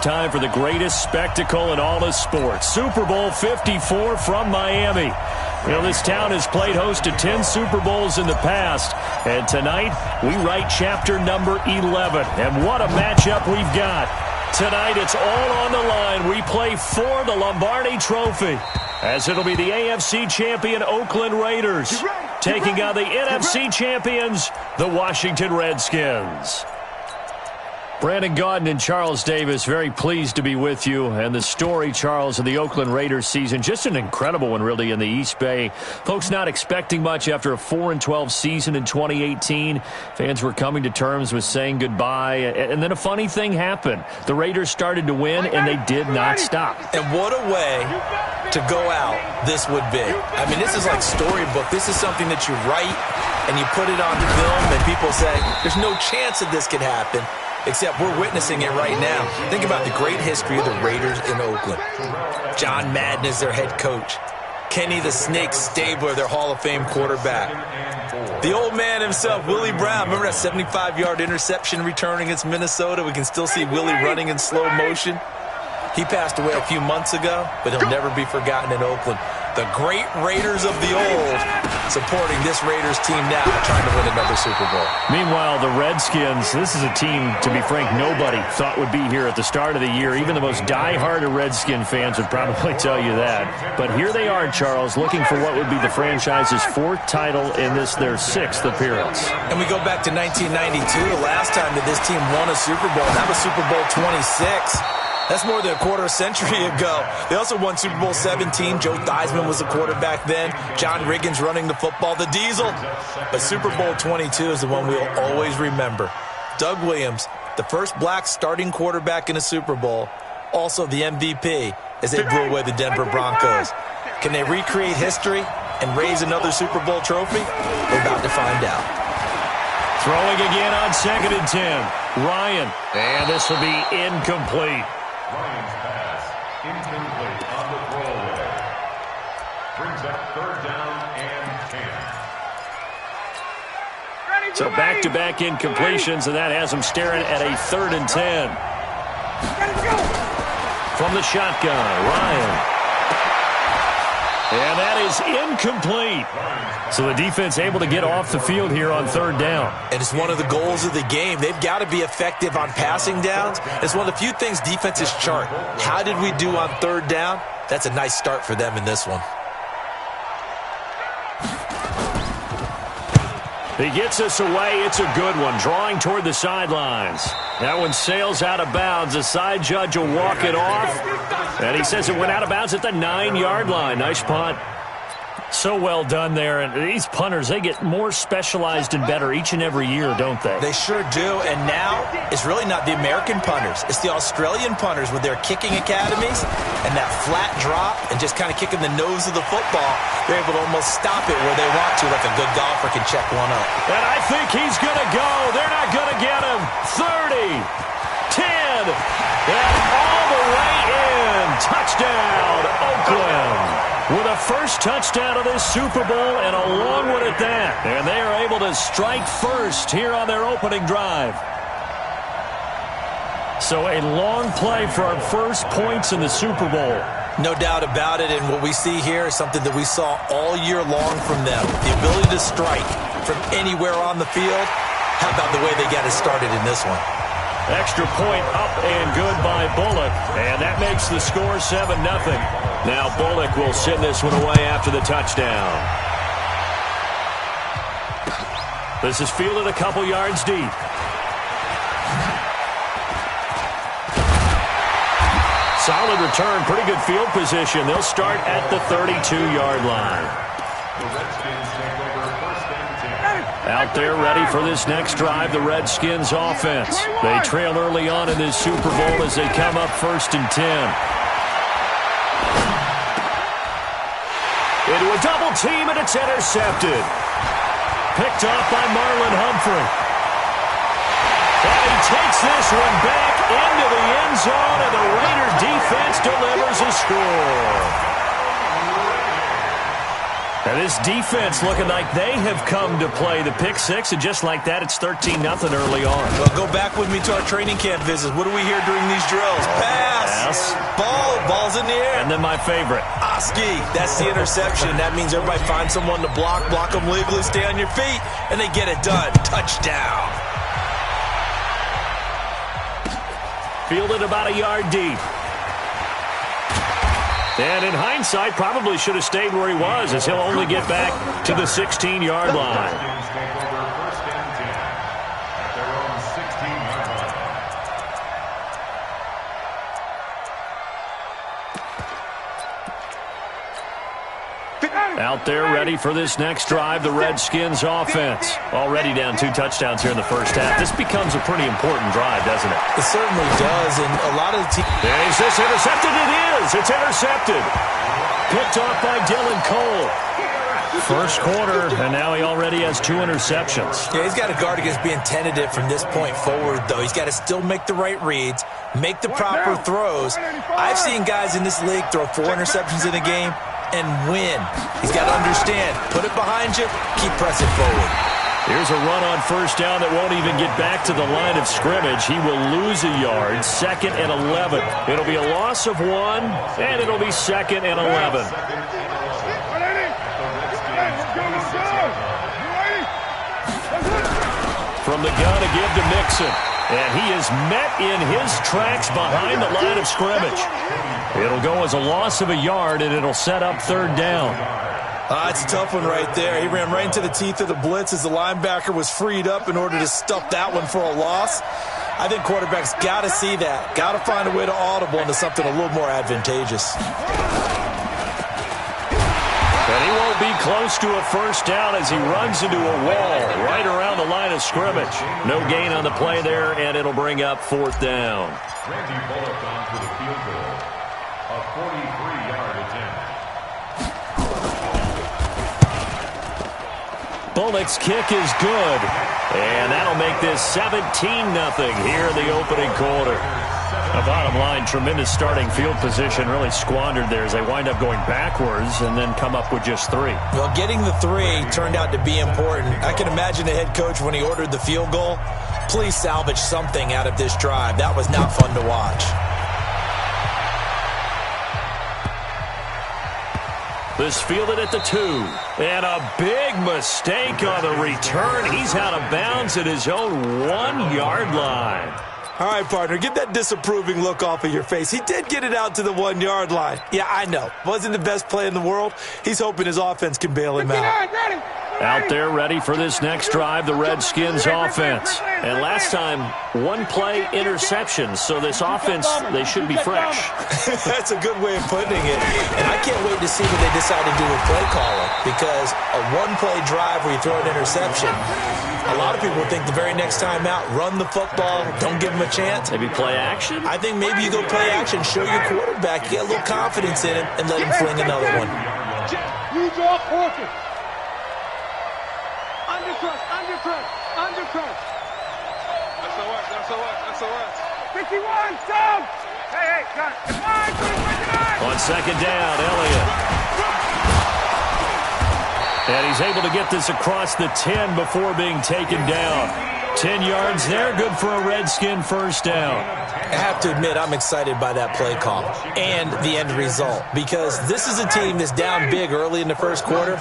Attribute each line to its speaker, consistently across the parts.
Speaker 1: Time for the greatest spectacle in all of sports. Super Bowl 54 from Miami. You know, this town has played host to 10 Super Bowls in the past. And tonight, we write chapter number 11. And what a matchup we've got. Tonight, it's all on the line. We play for the Lombardi Trophy, as it'll be the AFC champion Oakland Raiders taking on the NFC champions, the Washington Redskins. Brandon Gaudin and Charles Davis, very pleased to be with you. And the story, Charles, of the Oakland Raiders season, just an incredible one, really, in the East Bay. Folks not expecting much after a 4-12 season in 2018. Fans were coming to terms with saying goodbye. And then a funny thing happened. The Raiders started to win, and they did not stop.
Speaker 2: And what a way to go out this would be. I mean, this is like storybook. This is something that you write, and you put it on film, and people say, there's no chance that this could happen. Except we're witnessing it right now. Think about the great history of the Raiders in Oakland. John Madden is their head coach. Kenny the Snake Stabler, their Hall of Fame quarterback. The old man himself, Willie Brown. Remember that 75-yard interception return against Minnesota? We can still see Willie running in slow motion. He passed away a few months ago, but he'll never be forgotten in Oakland. The great Raiders of the old supporting this Raiders team now, trying to win another Super Bowl.
Speaker 1: Meanwhile, the Redskins, this is a team, to be frank, nobody thought would be here at the start of the year. Even the most diehard of Redskin fans would probably tell you that. But here they are, Charles, looking for what would be the franchise's fourth title in this, their sixth appearance.
Speaker 2: And we go back to 1992, the last time that this team won a Super Bowl. That was Super Bowl 26. That's more than a quarter century ago. They also won Super Bowl 17. Joe Theismann was the quarterback then. John Riggins running the football, the Diesel. But Super Bowl 22 is the one we'll always remember. Doug Williams, the first black starting quarterback in a Super Bowl, also the MVP as they blew away the Denver Broncos. Can they recreate history and raise another Super Bowl trophy? We're about to find out.
Speaker 1: Throwing again on 2nd and 10. Ryan, and this will be incomplete.
Speaker 3: Ryan's pass, incomplete on the throwaway. Brings up 3rd down and 10.
Speaker 1: So back-to-back incompletions, and that has them staring at a 3rd and 10. From the shotgun, Ryan. And that is incomplete. So the defense able to get off the field here on 3rd down.
Speaker 2: And it's one of the goals of the game. They've got to be effective on passing downs. It's one of the few things defenses chart. How did we do on 3rd down? That's a nice start for them in this one.
Speaker 1: He gets us away. It's a good one. Drawing toward the sidelines. That one sails out of bounds. The side judge will walk it off. And he says it went out of bounds at the 9-yard line. Nice punt. So well done there. And these punters, they get more specialized and better each and every year, don't they?
Speaker 2: They sure do. And now it's really not the American punters. It's the Australian punters with their kicking academies and that flat drop and just kind of kicking the nose of the football. They're able to almost stop it where they want to, like a good golfer can check one up.
Speaker 1: And I think he's going to go. They're not going to get him. 30, 10, and all the way in. Touchdown, Oakland. With a first touchdown of this Super Bowl and a long one at that. And they are able to strike first here on their opening drive. So a long play for our first points in the Super Bowl.
Speaker 2: No doubt about it, and what we see here is something that we saw all year long from them. The ability to strike from anywhere on the field. How about the way they got it started in this one?
Speaker 1: Extra point up and good by Bullock. And that makes the score 7-0. Now Bullock will send this one away after the touchdown. This is fielded a couple yards deep. Solid return, pretty good field position. They'll start at the 32-yard line. Out there ready for this next drive, the Redskins offense. They trail early on in this Super Bowl as they come up 1st and 10. Into a double team, and it's intercepted. Picked off by Marlon Humphrey. And he takes this one back into the end zone, and the Raiders defense delivers a score. And this defense looking like they have come to play. The pick six, and just like that, it's 13-0 early on.
Speaker 2: Well, go back with me to our training camp visits. What do we hear during these drills? Pass. Ball's in the air.
Speaker 1: And then my favorite.
Speaker 2: Oski, that's the interception. That means everybody finds someone to block them legally, stay on your feet, and they get it done. Touchdown.
Speaker 1: Fielded about a yard deep. And in hindsight, probably should have stayed where he was, as he'll only get back to the 16-yard line. Out there ready for this next drive, the Redskins offense. Already down 2 touchdowns here in the first half. This becomes a pretty important drive, doesn't it?
Speaker 2: It certainly does, and a lot of the teams...
Speaker 1: Is this intercepted? It is! It's intercepted. Picked off by Dylan Cole. First quarter, and now he already has 2 interceptions.
Speaker 2: Yeah, he's got to guard against being tentative from this point forward, though. He's got to still make the right reads, make the proper throws. I've seen guys in this league throw 4 interceptions in a game and win. He's got to understand, put it behind you, keep pressing forward.
Speaker 1: Here's a run on first down that won't even get back to the line of scrimmage. He will lose a yard, 2nd and 11. It'll be a loss of 1, and it'll be 2nd and 11. From the gun, a give to Mixon. And he is met in his tracks behind the line of scrimmage. It'll go as a loss of a yard, and it'll set up 3rd down.
Speaker 2: It's a tough one right there. He ran right into the teeth of the blitz as the linebacker was freed up in order to stuff that one for a loss. I think quarterbacks got to see that. Got to find a way to audible into something a little more advantageous.
Speaker 1: And he won't be close to a first down as he runs into a wall right around the line of scrimmage. No gain on the play there, and it'll bring up 4th down.
Speaker 3: Randy Bullock on for the field goal. A 43-yard attempt.
Speaker 1: Bullock's kick is good, and that'll make this 17-0 here in the opening quarter. The bottom line, tremendous starting field position, really squandered there as they wind up going backwards and then come up with just 3.
Speaker 2: Well, getting the 3 turned out to be important. I can imagine the head coach when he ordered the field goal. Please salvage something out of this drive. That was not fun to watch.
Speaker 1: This fielded at the 2. And a big mistake on the return. He's out of bounds at his own 1-yard line.
Speaker 2: All right, partner, get that disapproving look off of your face. He did get it out to the 1-yard line. Yeah, I know. Wasn't the best play in the world. He's hoping his offense can bail him out.
Speaker 1: Out there ready for this next drive, the Redskins offense. And last time, 1-play interception, so this offense, they should be fresh.
Speaker 2: That's a good way of putting it. And I can't wait to see what they decide to do with play calling, because a 1-play drive where you throw an interception, a lot of people think the very next time out, run the football, don't give him a chance.
Speaker 1: Maybe play action?
Speaker 2: I think maybe you go play action, show your quarterback, get a little confidence in him, and let him fling another one.
Speaker 4: You draw focus. Undercut. SOS. 51, down. Hey, got it.
Speaker 1: On 2nd down, Elliott. And he's able to get this across the 10 before being taken down. 10 yards there, good for a Redskin first down.
Speaker 2: I have to admit, I'm excited by that play call and the end result, because this is a team that's down big early in the first quarter,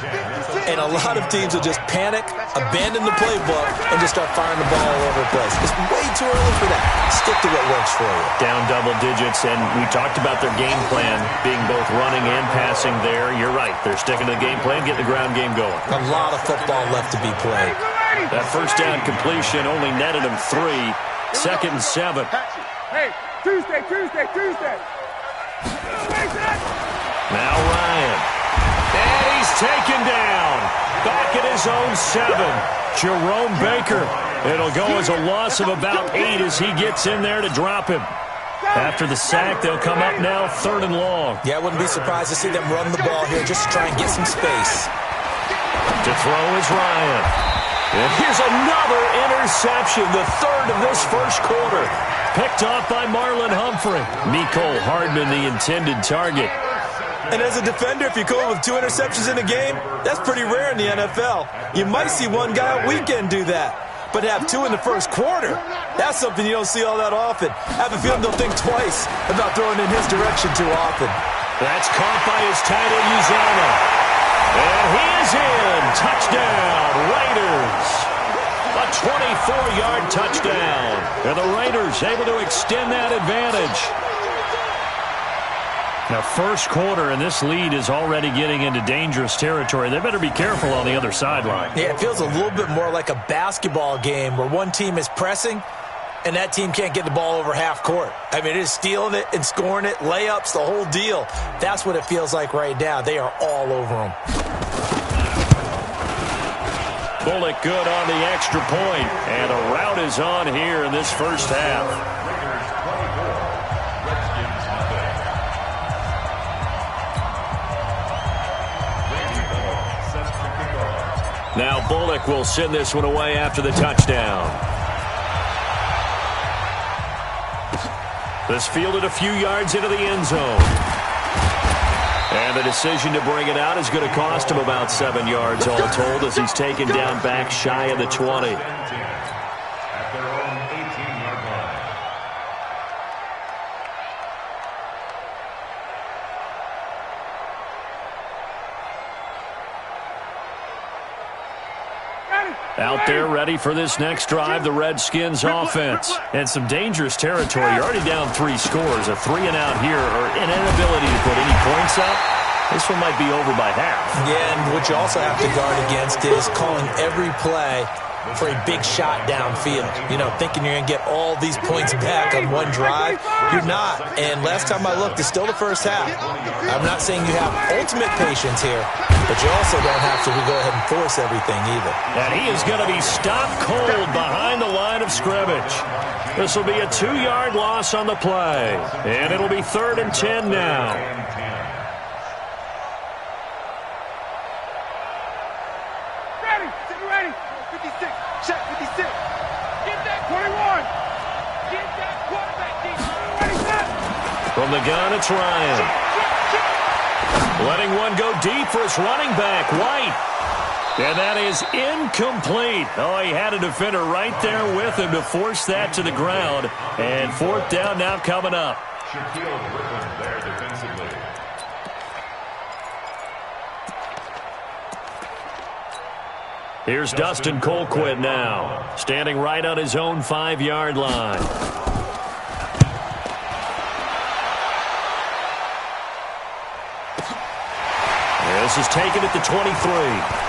Speaker 2: and a lot of teams will just panic, abandon the playbook, and just start firing the ball all over the place. It's way too early for that. Stick to what works for you.
Speaker 1: Down double digits, and we talked about their game plan being both running and passing there. You're right. They're sticking to the game plan, getting the ground game going.
Speaker 2: A lot of football left to be played.
Speaker 1: That first down completion only netted him 3. 2nd and 7.
Speaker 4: Hey, Tuesday.
Speaker 1: Now Ryan. And he's taken down. Back at his own 7. Jerome Baker. It'll go as a loss of about 8 as he gets in there to drop him. After the sack, they'll come up now 3rd and long.
Speaker 2: Yeah, I wouldn't be surprised to see them run the ball here just to try and get some space.
Speaker 1: To throw is Ryan. And here's another interception, the 3rd of this first quarter. Picked off by Marlon Humphrey. Mecole Hardman, the intended target.
Speaker 2: And as a defender, if you come up with 2 interceptions in a game, that's pretty rare in the NFL. You might see one guy a weekend do that. But to have 2 in the first quarter, that's something you don't see all that often. I have a feeling they'll think twice about throwing in his direction too often.
Speaker 1: That's caught by his tight end, Uzama. And he is in. Touchdown, Raiders. A 24-yard touchdown. And the Raiders able to extend that advantage. Now, first quarter, and this lead is already getting into dangerous territory. They better be careful on the other sideline.
Speaker 2: Yeah, it feels a little bit more like a basketball game where one team is pressing and that team can't get the ball over half court. I mean, it is stealing it and scoring it, layups, the whole deal. That's what it feels like right now. They are all over them.
Speaker 1: Bullock good on the extra point, and a rout is on here in this first half. Now Bullock will send this one away after the touchdown. This fielded a few yards into the end zone. And the decision to bring it out is going to cost him about 7 yards all told as he's taken down back shy of the 20.
Speaker 3: At their own 18-yard line.
Speaker 1: Out there ready for this next drive, the Redskins offense. And some dangerous territory. You're already down 3 scores. A 3-and-out here, or an inability to put any points up. This one might be over by half.
Speaker 2: Yeah, and what you also have to guard against is calling every play for a big shot downfield. You know, thinking you're going to get all these points back on one drive. You're not. And last time I looked, it's still the first half. I'm not saying you have ultimate patience here, but you also don't have to go ahead and force everything either.
Speaker 1: And he is going to be stopped cold behind the line of scrimmage. This will be a 2-yard loss on the play. And it'll be 3rd and 10 now.
Speaker 4: Ready. 56. Check 56. Get that 21. Get that quarterback deep. Ready, set.
Speaker 1: From the gun, it's Ryan. Letting one go deep for his running back, White. And that is incomplete. Oh, he had a defender right there with him to force that to the ground. And 4th down now coming up.
Speaker 3: Shaquille Griffin there defensively.
Speaker 1: Here's Dustin Colquitt now, standing right on his own 5-yard line. This is taken at the 23.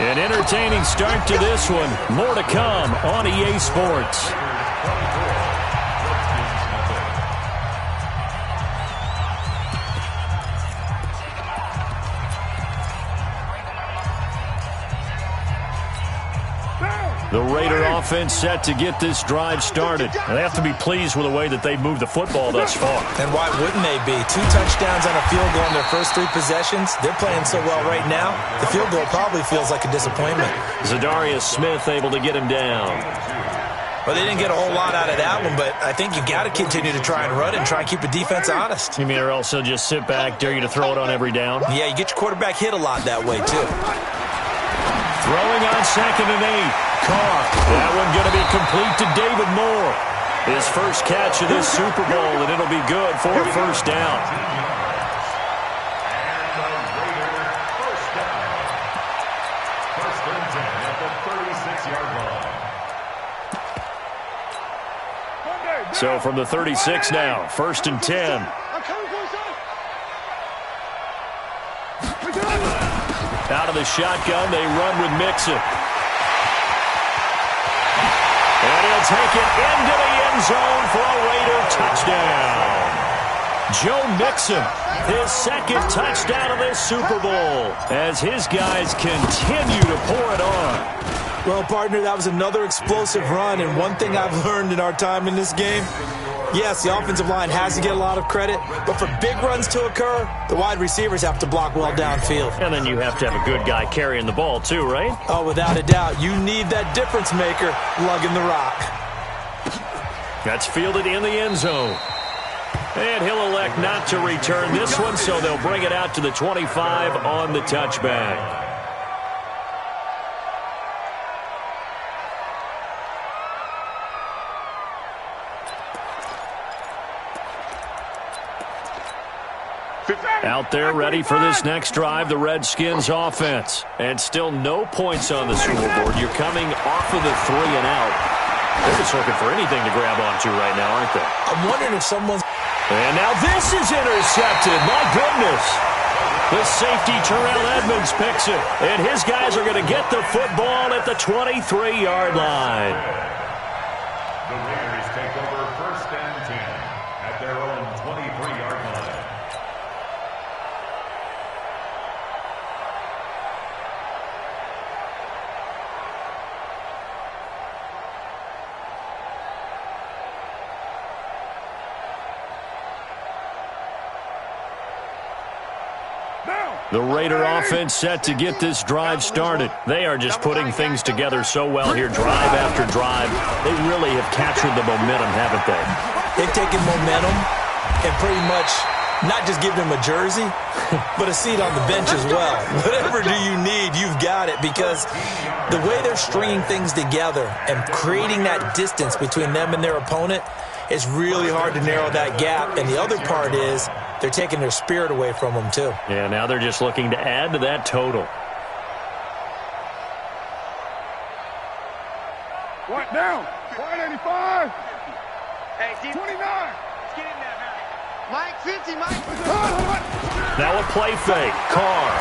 Speaker 1: An entertaining start to this one. More to come on EA Sports. The Raider offense set to get this drive started. And they have to be pleased with the way that they've moved the football thus far.
Speaker 2: And why wouldn't they be? 2 touchdowns on a field goal in their first 3 possessions. They're playing so well right now, the field goal probably feels like a disappointment.
Speaker 1: Zadarius Smith able to get him down.
Speaker 2: Well, they didn't get a whole lot out of that one, but I think you got to continue to try and run and try and keep the defense honest.
Speaker 1: You mean or else they'll just sit back, dare you to throw it on every down?
Speaker 2: Yeah, you get your quarterback hit a lot that way, too.
Speaker 1: Throwing on 2nd and 8. Carr. That one going to be complete to David Moore. His first catch of this Super Bowl, and it'll be good for a 1st down.
Speaker 3: And the Raider first down. 1st and 10 at the 36-yard line.
Speaker 1: So from the 36 now, 1st and 10. Out of the shotgun, they run with Mixon. And he'll take it into the end zone for a Raider touchdown. Joe Mixon, his 2nd touchdown of this Super Bowl, as his guys continue to pour it on.
Speaker 2: Well, partner, that was another explosive run, and one thing I've learned in our time in this game, yes, the offensive line has to get a lot of credit, but for big runs to occur, the wide receivers have to block well downfield.
Speaker 1: And then you have to have a good guy carrying the ball too, right?
Speaker 2: Oh, without a doubt. You need that difference maker lugging the rock.
Speaker 1: That's fielded in the end zone. And he'll elect not to return this one, so they'll bring it out to the 25 on the touchback. Out there ready for this next drive, the Redskins offense. And still no points on the scoreboard. You're coming off of the 3 and out. They're just looking for anything to grab onto right now, aren't they?
Speaker 2: I'm wondering if someone's...
Speaker 1: And now this is intercepted. My goodness. The safety, Terrell Edmonds, picks it. And his guys are going to get the football at the 23-yard line.
Speaker 3: The Raiders take over 1st and 10 at their own 23-yard line.
Speaker 1: The Raider offense set to get this drive started. They are just putting things together so well here, drive after drive. They really have captured the momentum, haven't they?
Speaker 2: They've taken momentum and pretty much not just given him a jersey, but a seat on the bench as well. Whatever do you need, you've got it, because the way they're stringing things together and creating that distance between them and their opponent, it's really hard to narrow that gap. And the other part is they're taking their spirit away from them, too.
Speaker 1: Yeah, now they're just looking to add to that total.
Speaker 4: What down? 185. Hey, 29. Let's get in there, man. Mike 50, Mike.
Speaker 1: Now a play fake. Carr.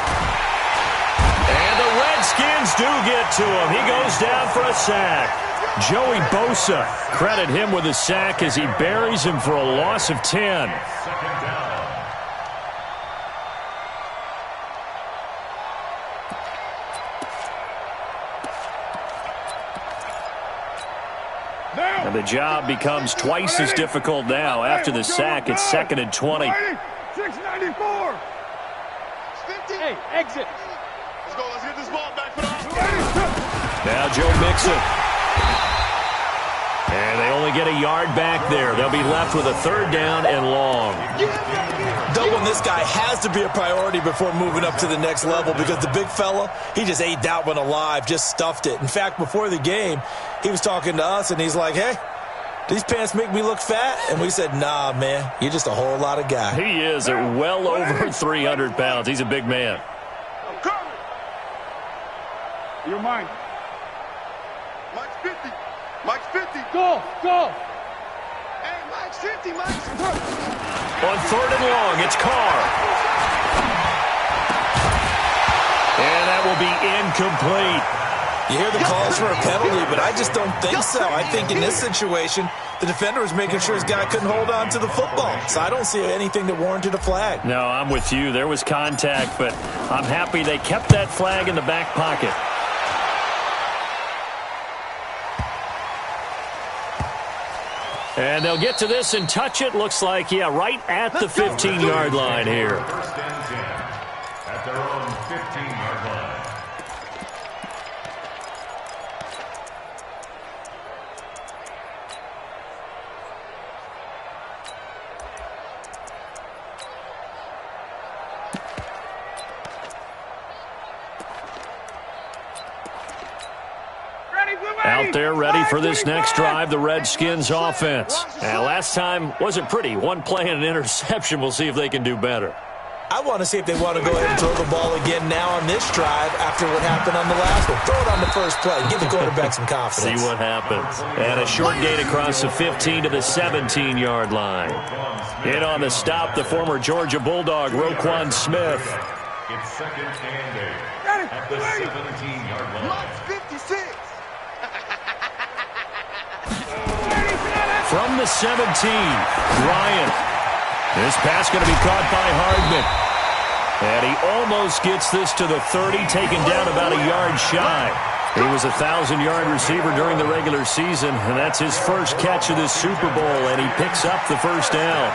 Speaker 1: And the Redskins do get to him. He goes down for a sack. Joey Bosa, credit him with a sack as he buries him for a loss of 10. And the job becomes twice as difficult now. After the sack, it's 2nd and 20.
Speaker 4: 694. Hey, exit. Let's go. Let's get this ball back.
Speaker 1: Now Joe Mixon. And they only get a yard back there. They'll be left with a 3rd down and long.
Speaker 2: Doubling this guy has to be a priority before moving up to the next level, because the big fella, he just ate that one alive, just stuffed it. In fact, before the game, he was talking to us, and he's like, hey, these pants make me look fat? And we said, nah, man, you're just a whole lot of guy.
Speaker 1: He is at well over 300 pounds. He's a big man.
Speaker 4: I'm coming. You're mine. Mike's 50. Mike's 50. Go, go. Hey, Mike's 50, Mike's.
Speaker 1: On 3rd and long, it's Carr. And that will be incomplete.
Speaker 2: You hear the calls for a penalty, but I just don't think so. I think in this situation, the defender was making sure his guy couldn't hold on to the football. So I don't see anything that warranted a flag.
Speaker 1: No, I'm with you. There was contact, but I'm happy they kept that flag in the back pocket. And they'll get to this and touch it. Looks like, yeah, right at the 15-yard line here.
Speaker 3: 1st and 10 at their own 15-yard line.
Speaker 1: Out there ready for this next drive, the Redskins offense. And last time wasn't pretty. One play and an interception. We'll see if they can do better.
Speaker 2: I want to see if they want to go ahead and throw the ball again now on this drive after what happened on the last one. Throw it on the first play. Give the quarterback some confidence.
Speaker 1: See what happens. And a short gain across the 15 to the 17-yard line. In on the stop, the former Georgia Bulldog, Roquan Smith.
Speaker 3: It's 2nd and 8 at the 17-yard line.
Speaker 4: Mike's 56.
Speaker 1: From the 17, Ryan. This pass going to be caught by Hardman. And he almost gets this to the 30, taken down about a yard shy. He was a 1,000-yard receiver during the regular season, and that's his first catch of this Super Bowl, and he picks up the 1st down.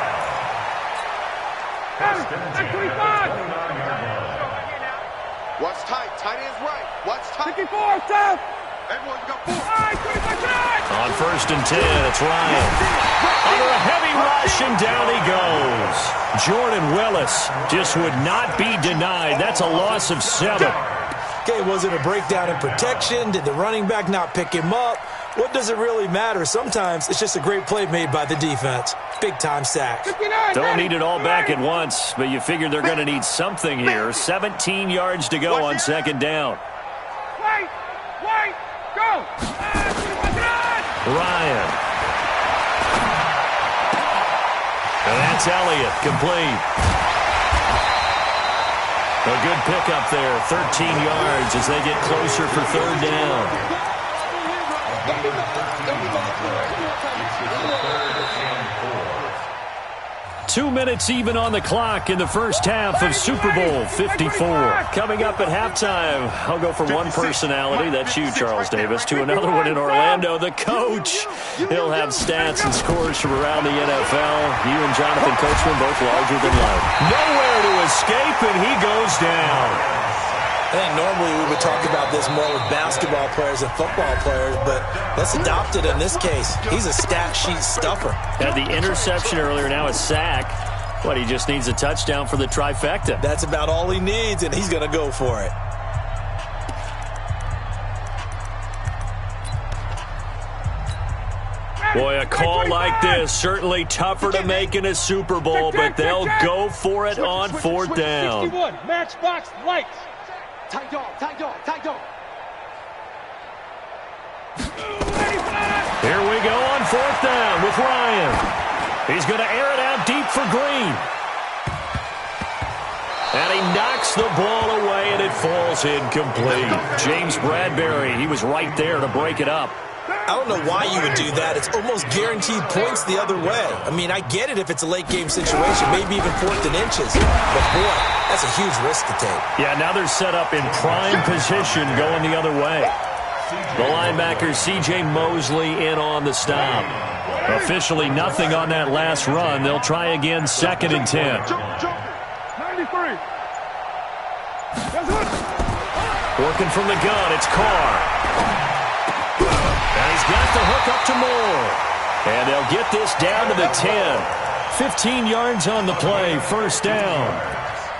Speaker 4: Watch tight. Tight end's right. Watch tight. 54, South. Everyone, you got 4. All right, 25 times.
Speaker 1: On 1st and 10, it's Ryan. Under a heavy rush, and down he goes. Jordan Willis just would not be denied. That's a loss of 7.
Speaker 2: Okay, was it a breakdown in protection? Did the running back not pick him up? What does it really matter? Sometimes it's just a great play made by the defense. Big-time sack.
Speaker 1: Don't need it all back at once, but you figure they're going to need something here. 17 yards to go on 2nd down.
Speaker 4: Wait, go!
Speaker 1: Ryan. And that's Elliott, complete. A good pickup there, 13 yards as they get closer for 3rd down. 2 minutes even on the clock in the first half of Super Bowl 54. Coming up at halftime, I'll go from one personality, that's you, Charles Davis, to another one in Orlando, the coach. He'll have stats and scores from around the NFL. You and Jonathan Coachman both larger than life. Nowhere to escape, and he goes down.
Speaker 2: I think normally we would talk about this more with basketball players and football players, but let's adopt it in this case. He's a stat sheet stuffer.
Speaker 1: Had the interception earlier, now a sack. But he just needs a touchdown for the trifecta.
Speaker 2: That's about all he needs, and he's going to go for it.
Speaker 1: Boy, a call like this, certainly tougher to make in a Super Bowl, but they'll go for it on 4th down.
Speaker 4: 61, matchbox lights. Tight dog.
Speaker 1: Here we go on 4th down with Ryan. He's going to air it out deep for Green. And he knocks the ball away, and it falls incomplete. James Bradbury, he was right there to break it up.
Speaker 2: I don't know why you would do that. It's almost guaranteed points the other way. I mean, I get it if it's a late-game situation, maybe even 4th and inches. But, boy, that's a huge risk to take.
Speaker 1: Yeah, now they're set up in prime position going the other way. The linebacker, C.J. Mosley, in on the stop. Officially nothing on that last run. They'll try again 2nd and 10.
Speaker 4: 93.
Speaker 1: Working from the gun, it's Carr. And he's got the hook up to Moore. And they'll get this down to the 10. 15 yards on the play, 1st down.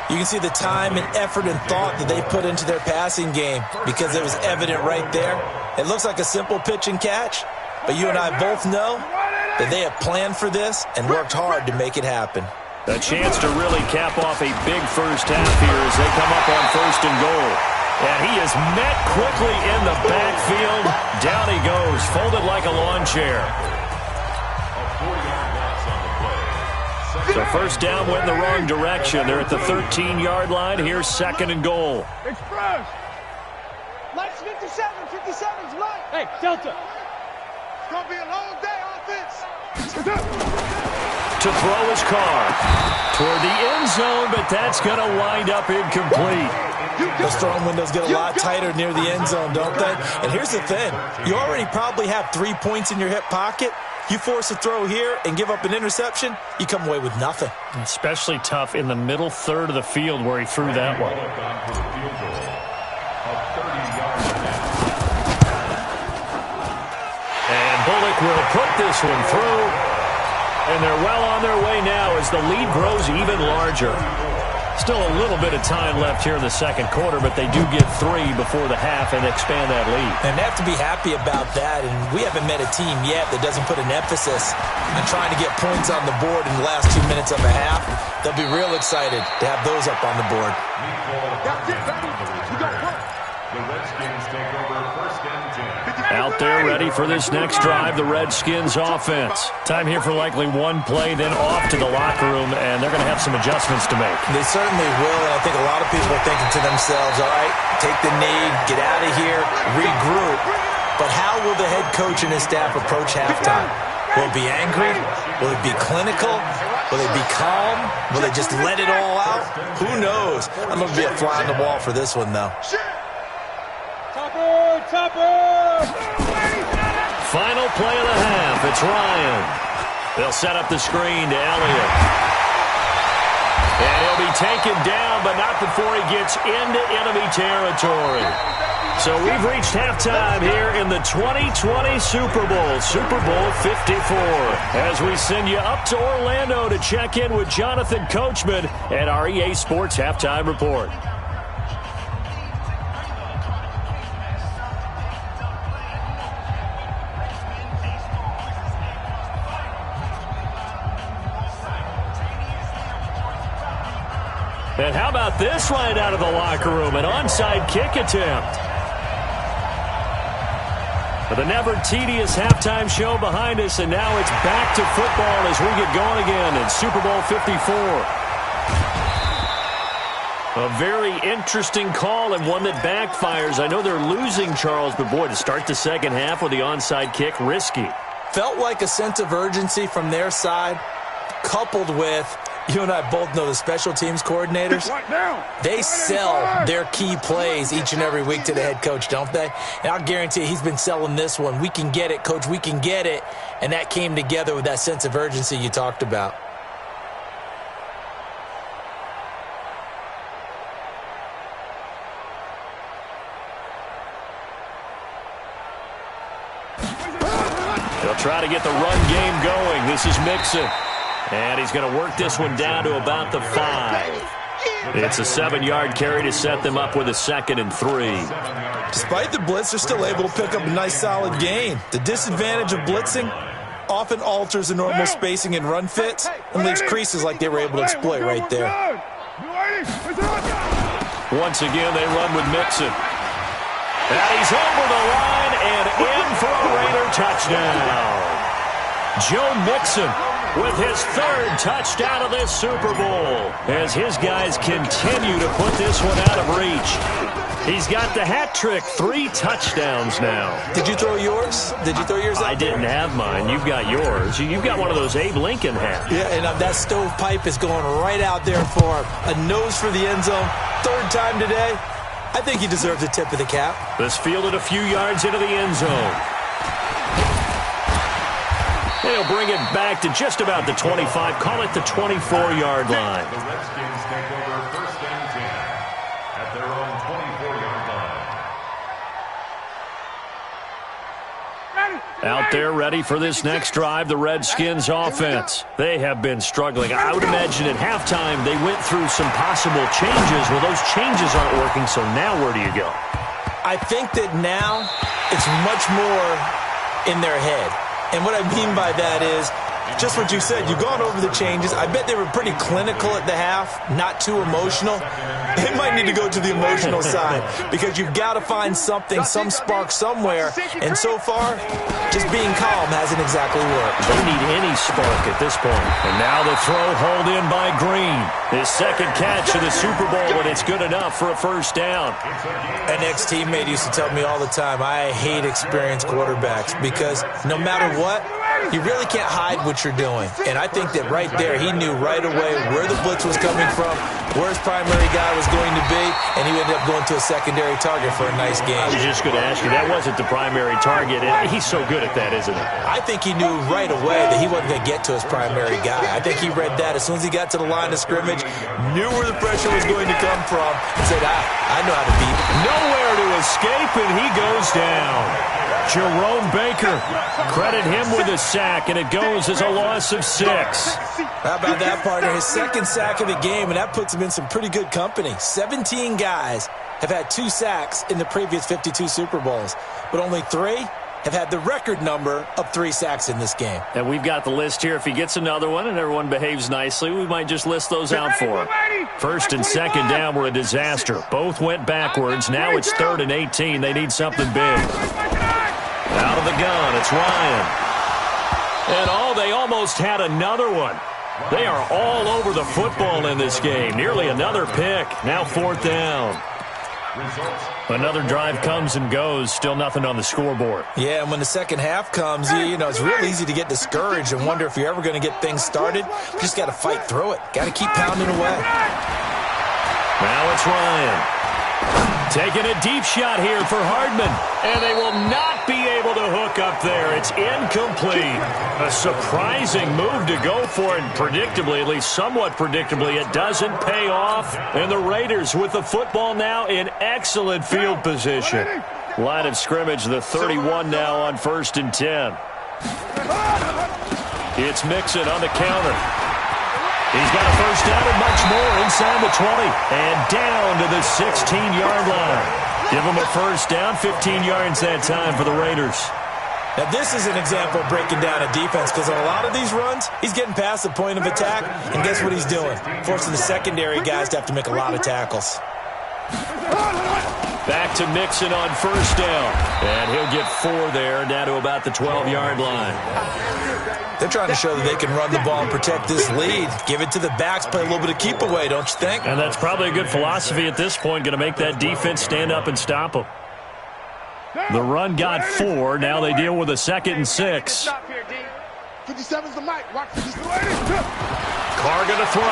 Speaker 2: You can see the time and effort and thought that they put into their passing game because it was evident right there. It looks like a simple pitch and catch, but you and I both know that they have planned for this and worked hard to make it happen.
Speaker 1: A chance to really cap off a big first half here as they come up on 1st and goal. And he is met quickly in the backfield. Down he goes, folded like a lawn chair. So 1st down went in the wrong direction. They're at the 13-yard line. Here's 2nd and goal.
Speaker 4: Express. Lights 57. 57's light. Hey, Delta. It's going to be a long day offense.
Speaker 1: To throw his car toward the end zone, but that's going to wind up incomplete.
Speaker 2: Those throwing windows get a lot tighter near the end zone, don't they? And here's the thing. You already probably have 3 points in your hip pocket. You force a throw here and give up an interception, you come away with nothing.
Speaker 1: Especially tough in the middle third of the field where he threw that one. And Bullock will put this one through. And they're well on their way now as the lead grows even larger. Still a little bit of time left here in the 2nd quarter, but they do get 3 before the half and expand that lead.
Speaker 2: And they have to be happy about that, and we haven't met a team yet that doesn't put an emphasis on trying to get points on the board in the last 2 minutes of a half. They'll be real excited to have those up on the board.
Speaker 3: The Redskins take over 1st and 10.
Speaker 1: Out there ready for this next drive, the Redskins offense. Time here for likely one play, then off to the locker room, and they're going to have some adjustments to make.
Speaker 2: They certainly will, and I think a lot of people are thinking to themselves, all right, take the knee, get out of here, regroup. But how will the head coach and his staff approach halftime? Will it be angry? Will it be clinical? Will they be calm? Will they just let it all out? Who knows? I'm going to be a fly on the wall for this one, though.
Speaker 1: Final play of the half. It's Ryan. They'll set up the screen to Elliott. And he'll be taken down, but not before he gets into enemy territory. So we've reached halftime here in the 2020 Super Bowl, Super Bowl 54, as we send you up to Orlando to check in with Jonathan Coachman at our EA Sports Halftime Report. And how about this right out of the locker room, an onside kick attempt. The never tedious halftime show behind us, and now it's back to football as we get going again in Super Bowl 54. A very interesting call and one that backfires. I know they're losing, Charles, but boy, to start the second half with the onside kick, risky.
Speaker 2: Felt like a sense of urgency from their side, coupled with, you and I both know the special teams coordinators, they sell their key plays each and every week to the head coach, don't they? And I'll guarantee he's been selling this one. We can get it, coach, we can get it. And that came together with that sense of urgency you talked about.
Speaker 1: They'll try to get the run game going. This is Mixon. And he's going to work this one down to about the 5. It's a 7-yard carry to set them up with a 2nd and 3.
Speaker 2: Despite the blitz, they're still able to pick up a nice solid gain. The disadvantage of blitzing often alters the normal spacing and run fits and leaves creases like they were able to exploit right there.
Speaker 1: Once again, they run with Mixon. And he's over the line and in for a Raider touchdown. Joe Mixon with his 3rd touchdown of this Super Bowl as his guys continue to put this one out of reach. He's got the hat trick, 3 touchdowns now.
Speaker 2: Did you throw yours? Did you throw yours out?
Speaker 1: I didn't have mine. You've got yours. You've got one of those Abe Lincoln hats.
Speaker 2: Yeah, and that stovepipe is going right out there for him. A nose for the end zone. 3rd time today. I think he deserves a tip of the cap.
Speaker 1: This fielded a few yards into the end zone. They'll bring it back to just about the 25. Call it the 24-yard line.
Speaker 3: The Redskins take over 1st and 10 at their own 24-yard line.
Speaker 1: Out there ready for this next drive, the Redskins offense. They have been struggling. I would imagine at halftime they went through some possible changes. Well, those changes aren't working, so now where do you go?
Speaker 2: I think that now it's much more in their head. And what I mean by that is just what you said. You've gone over the changes. I bet they were pretty clinical at the half, not too emotional. They might need to go to the emotional side because you've got to find something, some spark somewhere. And so far, just being calm hasn't exactly worked.
Speaker 1: They need any spark at this point. And now the throw hauled in by Green. His 2nd catch of the Super Bowl, and it's good enough for a 1st down.
Speaker 2: An ex-teammate used to tell me all the time, I hate experienced quarterbacks because no matter what, you really can't hide what you're doing. And I think that right there, he knew right away where the blitz was coming from, where his primary guy was going to be, and he ended up going to a secondary target for a nice game.
Speaker 1: I was just going to ask you, that wasn't the primary target. He's so good at that, isn't he?
Speaker 2: I think he knew right away that he wasn't going to get to his primary guy. I think he read that as soon as he got to the line of scrimmage, knew where the pressure was going to come from, and said, I know how to beat him.
Speaker 1: Nowhere to escape, and he goes down. Jerome Baker, credit him with a sack, and it goes as a loss of 6.
Speaker 2: How about that, partner? His 2nd sack of the game, and that puts him in some pretty good company. 17 guys have had 2 sacks in the previous 52 Super Bowls, but only 3 have had the record number of 3 sacks in this game.
Speaker 1: And we've got the list here. If he gets another one and everyone behaves nicely, we might just list those out for him. 1st and 2nd down were a disaster. Both went backwards. Now it's 3rd and 18. They need something big. Out of the gun, it's Ryan. And they almost had another one. They are all over the football in this game. Nearly another pick. Now 4th down. Another drive comes and goes. Still nothing on the scoreboard.
Speaker 2: Yeah, and when the second half comes, you know, it's real easy to get discouraged and wonder if you're ever going to get things started. You just got to fight through it. Got to keep pounding away.
Speaker 1: Now it's Ryan. Taking a deep shot here for Hardman. And they will not be able to hook look up there. It's incomplete. A surprising move to go for it. Predictably, at least somewhat predictably, it doesn't pay off. And the Raiders with the football now in excellent field position. Line of scrimmage, the 31 now on 1st and 10. It's Mixon on the counter. He's got a first down and much more inside the 20. And down to the 16-yard line. Give him a first down, 15 yards that time for the Raiders.
Speaker 2: Now, this is an example of breaking down a defense because on a lot of these runs, he's getting past the point of attack, and guess what he's doing? Forcing the secondary guys to have to make a lot of tackles.
Speaker 1: Back to Mixon on first down. And he'll get 4 there, down to about the 12-yard line.
Speaker 2: They're trying to show that they can run the ball and protect this lead. Give it to the backs, play a little bit of keep away, don't you think?
Speaker 1: And that's probably a good philosophy at this point, going to make that defense stand up and stop them. The run got 4. Now they deal with a 2nd and 6.
Speaker 4: 57's the mic. Watch 57.
Speaker 1: Carr going to throw.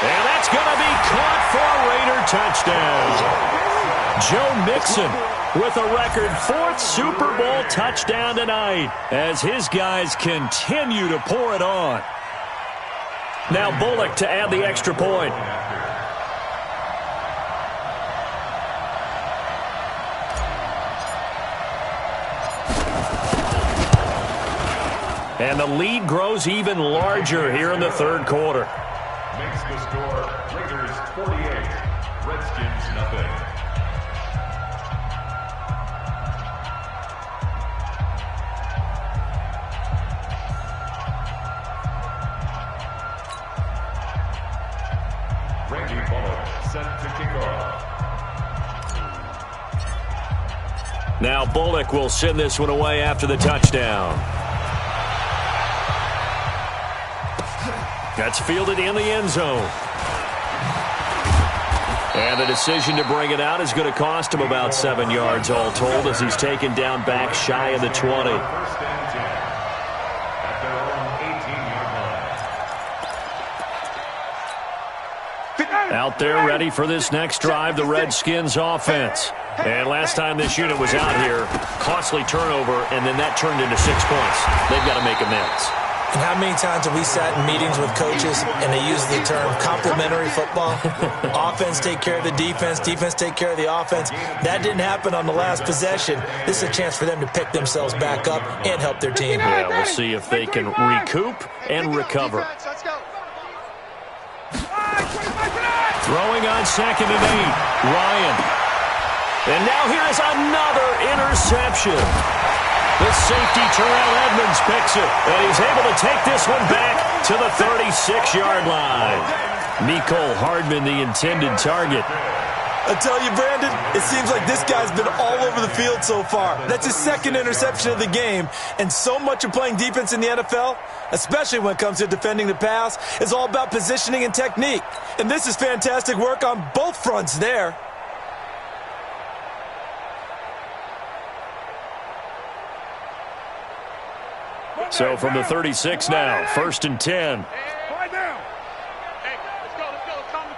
Speaker 1: And that's going to be caught for a Raider touchdown. Joe Mixon with a record 4th Super Bowl touchdown tonight as his guys continue to pour it on. Now Bullock to add the extra point. And the lead grows even larger here in the 3rd quarter.
Speaker 3: Makes the score Raiders 48, Redskins nothing. Randy Bullock set to kick off.
Speaker 1: Now Bullock will send this one away after the touchdown. That's fielded in the end zone. And the decision to bring it out is going to cost him about 7 yards all told as he's taken down back shy of the 20.
Speaker 3: First and 10 at their own 18-yard line.
Speaker 1: Out there ready for this next drive, the Redskins offense. And last time this unit was out here, costly turnover, and then that turned into 6 points. They've got to make amends.
Speaker 2: And how many times have we sat in meetings with coaches and they use the term complementary football? Offense take care of the defense, defense take care of the offense. That didn't happen on the last possession. This is a chance for them to pick themselves back up and help their team.
Speaker 1: Yeah, we'll see if they can recoup and recover. Throwing on 2nd and 8, Ryan. And now here's another interception. The safety, Terrell Edmonds, picks it, and he's able to take this one back to the 36-yard line. Mecole Hardman, the intended target.
Speaker 2: I tell you, Brandon, it seems like this guy's been all over the field so far. That's his 2nd interception of the game, and so much of playing defense in the NFL, especially when it comes to defending the pass, is all about positioning and technique. And this is fantastic work on both fronts there.
Speaker 1: So from the 36 now, 1st and 10.
Speaker 4: Quiet down. Hey, let's go.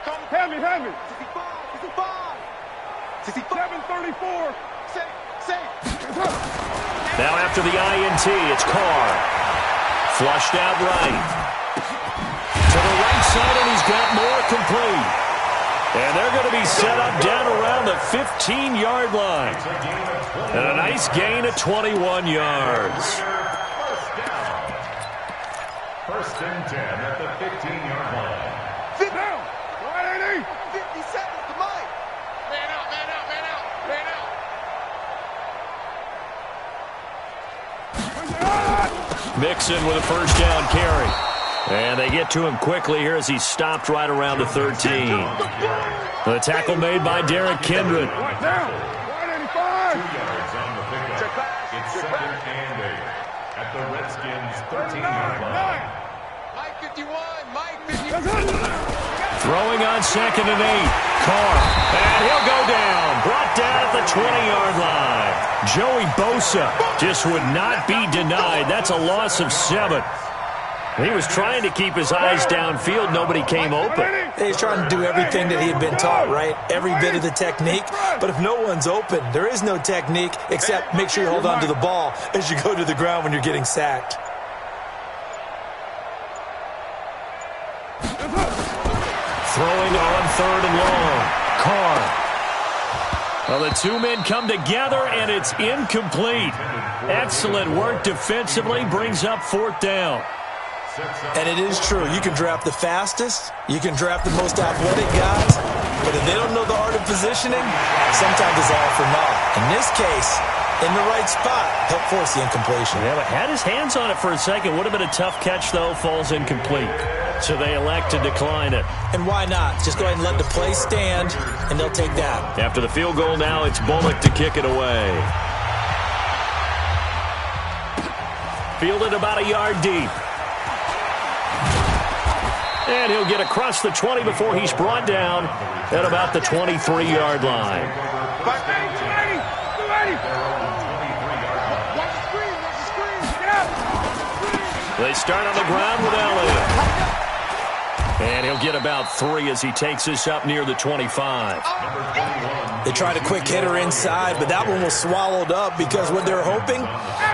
Speaker 4: Come. Hand me. 734.
Speaker 1: Now after the INT, it's Carr. Flushed out right. To the right side, and he's got more complete. And they're going to be set up down around the 15-yard line. And a nice gain of 21 yards.
Speaker 3: First and 10 at the 15-yard line.
Speaker 4: Sit down. 57's the mic. Man out.
Speaker 1: Mixon with a first down carry. And they get to him quickly here as he's stopped right around the 13. The tackle made by Derrick Kindred.
Speaker 3: 2 yards on the pickup. It's 2nd and 8 at the Redskins 13-yard line.
Speaker 4: Mike 51.
Speaker 1: Throwing on 2nd and 8. Carr. And he'll go down. Brought down at the 20-yard line. Joey Bosa just would not be denied. That's a loss of 7. He was trying to keep his eyes downfield. Nobody came open.
Speaker 2: He's trying to do everything that he had been taught, right? Every bit of the technique. But if no one's open, there is no technique except make sure you hold on to the ball as you go to the ground when you're getting sacked.
Speaker 1: Throwing on 3rd and long. Carr. Well, the two men come together, and it's incomplete. Excellent work defensively. Brings up 4th down.
Speaker 2: And it is true. You can draft the fastest. You can draft the most athletic guys. But if they don't know the art of positioning, sometimes it's all for naught. In this case, in the right spot, he'll force the incompletion.
Speaker 1: Yeah, but had his hands on it for a second. Would have been a tough catch, though. Falls incomplete. So they elect to decline it.
Speaker 2: And why not? Just go ahead and let the play stand, and they'll take that.
Speaker 1: After the field goal now, it's Bullock to kick it away. Fielded about a yard deep. And he'll get across the 20 before he's brought down at about the 23-yard line. They start on the ground with Elliott. And he'll get about 3 as he takes this up near the 25.
Speaker 2: They tried a quick hitter inside, but that one was swallowed up because what they're hoping,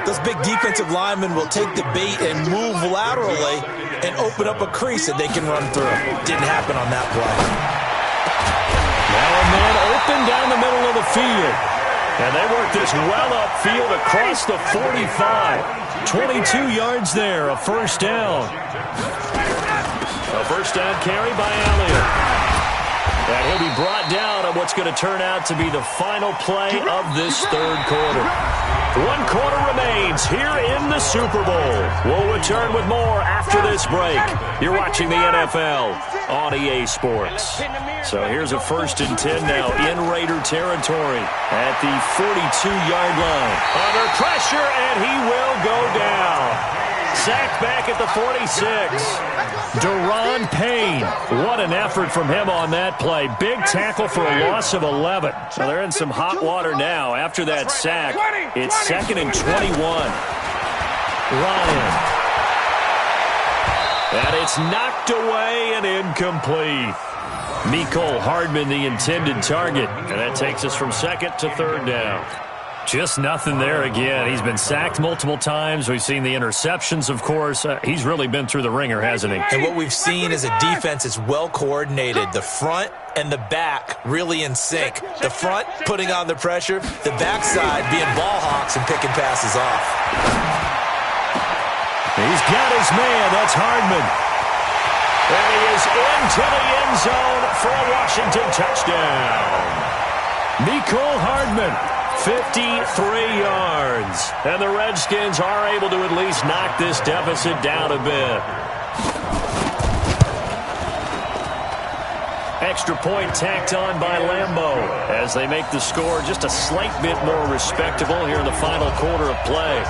Speaker 2: those big defensive linemen will take the bait and move laterally and open up a crease that they can run through. Didn't happen on that play.
Speaker 1: Now a man open down the middle of the field. And they work this well upfield across the 45. 22 yards there, a 1st down. A 1st down carry by Elliott. And he'll be brought down on what's going to turn out to be the final play of this 3rd quarter. 1 quarter remains here in the Super Bowl. We'll return with more after this break. You're watching the NFL on EA Sports. So here's a 1st and 10 now in Raider territory at the 42-yard line. Under pressure, and he will go down. Sacked back at the 46. Deron Payne. What an effort from him on that play. Big tackle for a loss of 11. So they're in some hot water now after that sack. It's 2nd and 21. Ryan. And it's knocked away and incomplete. Mecole Hardman, the intended target. And that takes us from 2nd to 3rd down. Just nothing there again. He's been sacked multiple times. We've seen the interceptions, of course. He's really been through the ringer, hasn't he?
Speaker 2: And what we've seen is a defense that's well coordinated. The front and the back really in sync. The front putting on the pressure. The backside being ball hawks and picking passes off.
Speaker 1: He's got his man. That's Hardman. And he is into the end zone for a Washington touchdown. Mecole Hardman. 53 yards. And the Redskins are able to at least knock this deficit down a bit. Extra point tacked on by Lambeau as they make the score just a slight bit more respectable here in the final quarter of play.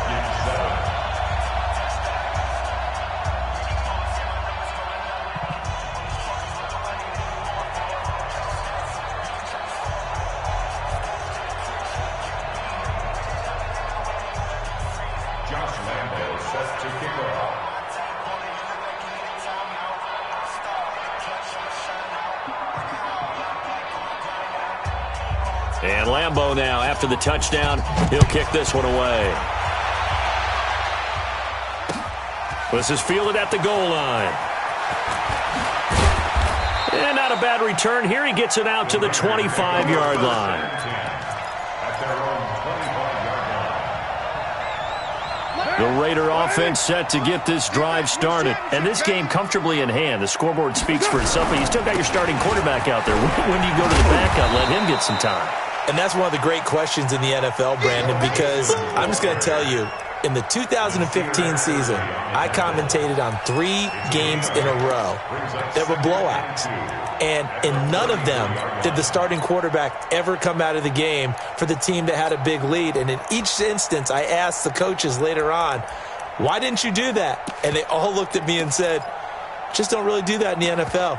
Speaker 1: And Lambeau now, after the touchdown, he'll kick this one away. This is fielded at the goal line. And not a bad return here. He gets it out to the 25-yard line. The Raider offense set to get this drive started. And this game comfortably in hand. The scoreboard speaks for itself, but you still got your starting quarterback out there. When do you go to the backup, let him get some time?
Speaker 2: And that's one of the great questions in the NFL, Brandon, because I'm just going to tell you, in the 2015 season, I commentated on 3 games in a row that were blowouts. And in none of them did the starting quarterback ever come out of the game for the team that had a big lead. And in each instance, I asked the coaches later on, why didn't you do that? And they all looked at me and said, just don't really do that in the NFL.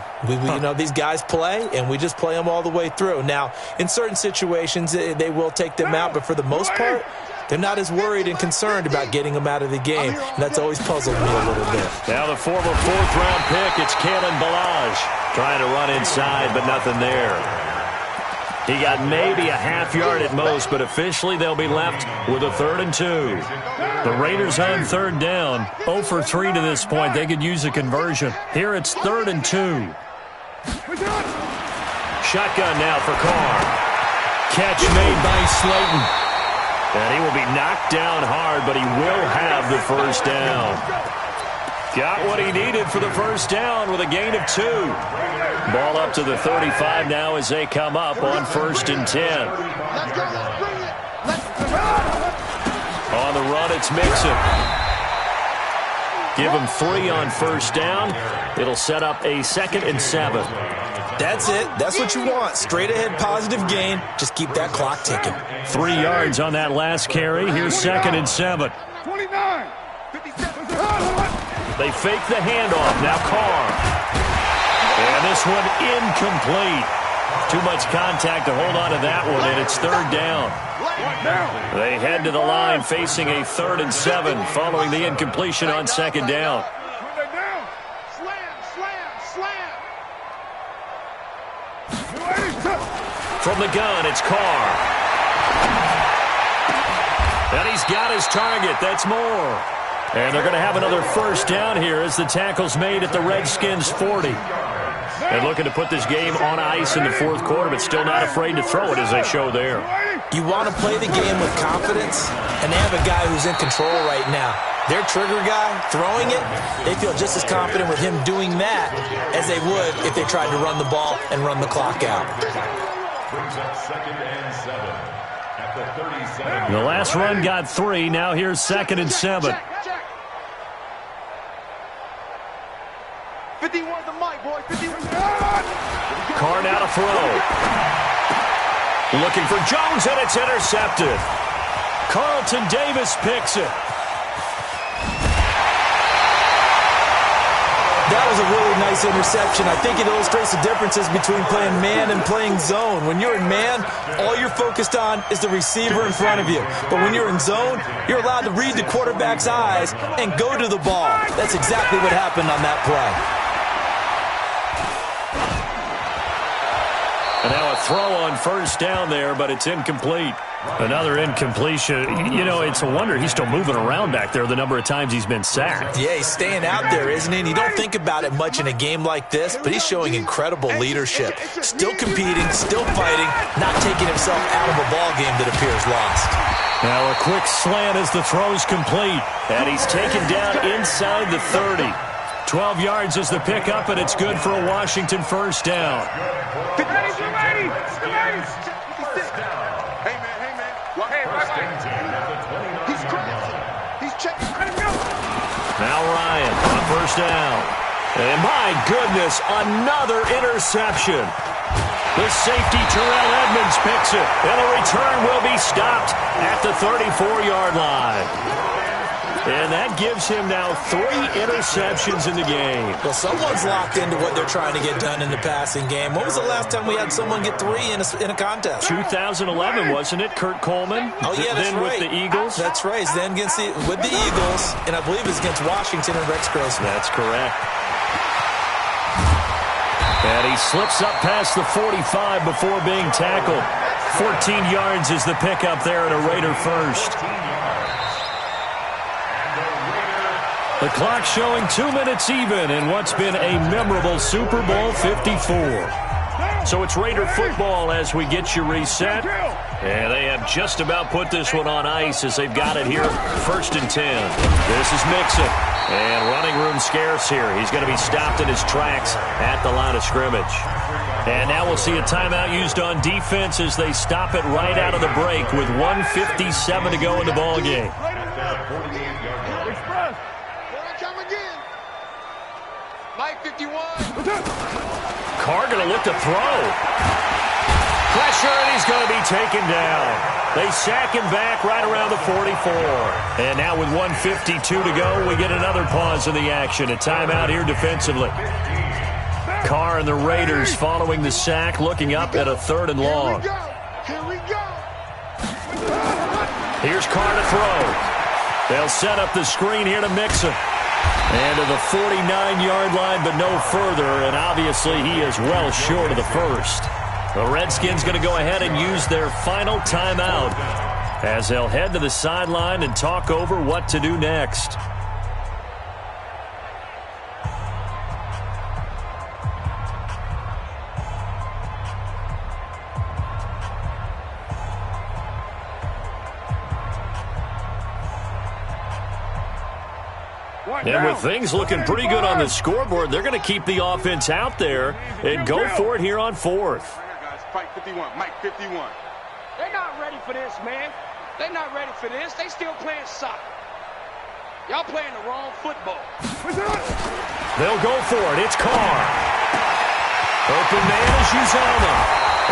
Speaker 2: You know, these guys play, and we just play them all the way through. Now, in certain situations, they will take them out, but for the most part, They're not as worried and concerned about getting him out of the game, and that's always puzzled me a little bit.
Speaker 1: Now the former fourth-round pick, it's Kalen Ballage, trying to run inside, but nothing there. He got maybe a half yard at most, but officially they'll be left with a 3rd and 2. The Raiders on 3rd down, 0 for 3 to this point. They could use a conversion. Here it's 3rd and 2. Shotgun now for Carr. Catch made by Slayton. And he will be knocked down hard, but he will have the first down. Got what he needed for the first down with a gain of 2. Ball up to the 35 now as they come up on 1st and 10. On the run, it's Mixon. Give him 3 on 1st down. It'll set up a 2nd and 7.
Speaker 2: That's it. That's what you want. Straight ahead, positive gain. Just keep that clock ticking.
Speaker 1: 3 yards on that last carry. Here's 2nd and 7.
Speaker 4: 29, 57.
Speaker 1: They fake the handoff. Now Carr. And this one incomplete. Too much contact to hold on to that one, and it's 3rd down. They head to the line facing a 3rd and 7 following the incompletion on 2nd down. From the gun, it's Carr. And he's got his target. That's Moore. And they're going to have another first down here as the tackle's made at the Redskins' 40. And looking to put this game on ice in the 4th quarter, but still not afraid to throw it as they show there.
Speaker 2: You want to play the game with confidence, and they have a guy who's in control right now. Their trigger guy, throwing it, they feel just as confident with him doing that as they would if they tried to run the ball and run the clock out.
Speaker 3: Brings up 2nd and 7 at the 37.
Speaker 1: The last run got 3. Now here's 2nd and 7.
Speaker 4: 51 the mic, boy. 51.
Speaker 1: Carr now to throw. Looking for Jones, and it's intercepted. Carlton Davis picks it.
Speaker 2: That was a really nice interception. I think it illustrates the differences between playing man and playing zone. When you're in man, all you're focused on is the receiver in front of you. But when you're in zone, you're allowed to read the quarterback's eyes and go to the ball. That's exactly what happened on that play.
Speaker 1: And now a throw on 1st down there, but it's incomplete. Another incompletion. You know, it's a wonder he's still moving around back there the number of times he's been sacked.
Speaker 2: Yeah, he's staying out there, isn't he? And you don't think about it much in a game like this, but he's showing incredible leadership. Still competing, still fighting, not taking himself out of a ball game that appears lost.
Speaker 1: Now a quick slant as the throw's complete. And he's taken down inside the 30. 12 yards is the pickup, and it's good for a Washington first down. Now Ryan on 1st down. And my goodness, another interception. The safety, Terrell Edmonds, picks it. And the return will be stopped at the 34-yard line. And that gives him now 3 interceptions in the game.
Speaker 2: Well, someone's locked into what they're trying to get done in the passing game. When was the last time we had someone get 3 in a contest?
Speaker 1: 2011, wasn't it? Kurt Coleman?
Speaker 2: Oh, yeah, that's
Speaker 1: then
Speaker 2: right.
Speaker 1: With the Eagles?
Speaker 2: That's right. Then with the Eagles, and I believe it's against Washington and Rex Grossman.
Speaker 1: That's correct. And he slips up past the 45 before being tackled. 14 yards is the pickup there at a Raider first. The clock showing 2 minutes even in what's been a memorable Super Bowl 54. So it's Raider football as we get you reset. And they have just about put this one on ice as they've got it here, 1st and 10. This is Mixon. And running room scarce here. He's going to be stopped in his tracks at the line of scrimmage. And now we'll see a timeout used on defense as they stop it right out of the break with 1:57 to go in the ballgame.
Speaker 4: Mike 51.
Speaker 1: Carr going to look to throw. Pressure, and he's going to be taken down. They sack him back right around the 44. And now with 1:52 to go, we get another pause in the action. A timeout here defensively. Carr and the Raiders following the sack, looking up at a 3rd and long.
Speaker 4: Here we go.
Speaker 1: Here's Carr to throw. They'll set up the screen here to Mixon. And to the 49-yard line, but no further, and obviously he is well short of the first. The Redskins going to go ahead and use their final timeout as they'll head to the sideline and talk over what to do next. And with things looking pretty good on the scoreboard, they're going to keep the offense out there and go for it here on fourth.
Speaker 4: Fight 51, Mike 51. They're not ready for this, man. They're not ready for this. They still playing soccer. Y'all playing the wrong football.
Speaker 1: They'll go for it. It's Carr. Open man is Uzomah.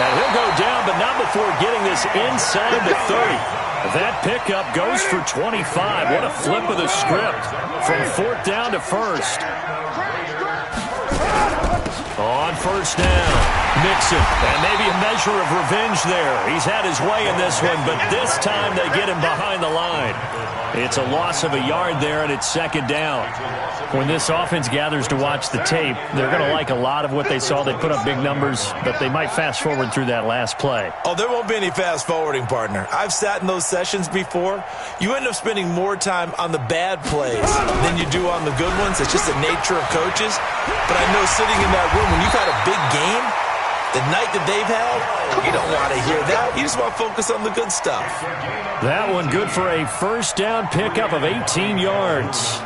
Speaker 1: And he'll go down, but not before getting this inside the 30. That pickup goes for 25. What a flip of the script from fourth down to first. On first down, Mixon. And maybe a measure of revenge there. He's had his way in this one, but this time they get him behind the line. It's a loss of a yard there, and it's second down. When this offense gathers to watch the tape, they're going to like a lot of what they saw. They put up big numbers, but they might fast forward through that last play.
Speaker 2: Oh, there won't be any fast forwarding, partner. I've sat in those sessions before. You end up spending more time on the bad plays than you do on the good ones. It's just the nature of coaches. But I know sitting in that room, when you've had a big game, the night that they've had, you don't want to hear that. You just want to focus on the good stuff.
Speaker 1: That one good for a first down pickup of 18 yards.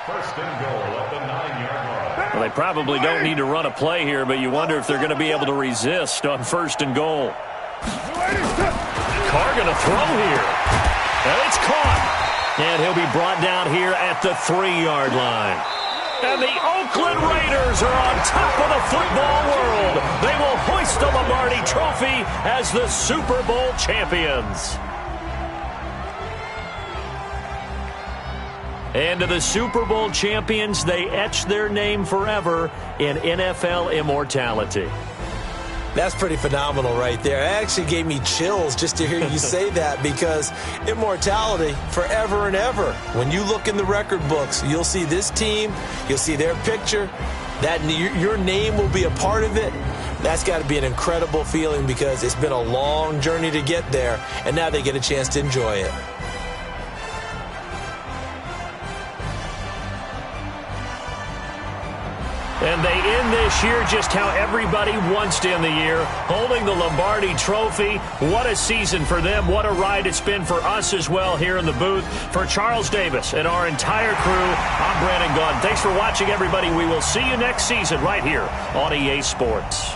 Speaker 3: First and goal at the 9-yard line.
Speaker 1: Well, they probably don't need to run a play here, but you wonder if they're going to be able to resist on first and goal. Carr going to throw here. And it's caught. And he'll be brought down here at the 3-yard line. And the Oakland Raiders are on top of the football world. They will hoist the Lombardi Trophy as the Super Bowl champions. And to the Super Bowl champions, they etch their name forever in NFL immortality.
Speaker 2: That's pretty phenomenal right there. It actually gave me chills just to hear you say that, because immortality forever and ever. When you look in the record books, you'll see this team, you'll see their picture, that your name will be a part of it. That's got to be an incredible feeling, because it's been a long journey to get there, and now they get a chance to enjoy it.
Speaker 1: And they end this year just how everybody wants to end the year, holding the Lombardi Trophy. What a season for them. What a ride it's been for us as well here in the booth. For Charles Davis and our entire crew, I'm Brandon Gaudin. Thanks for watching, everybody. We will see you next season right here on EA Sports.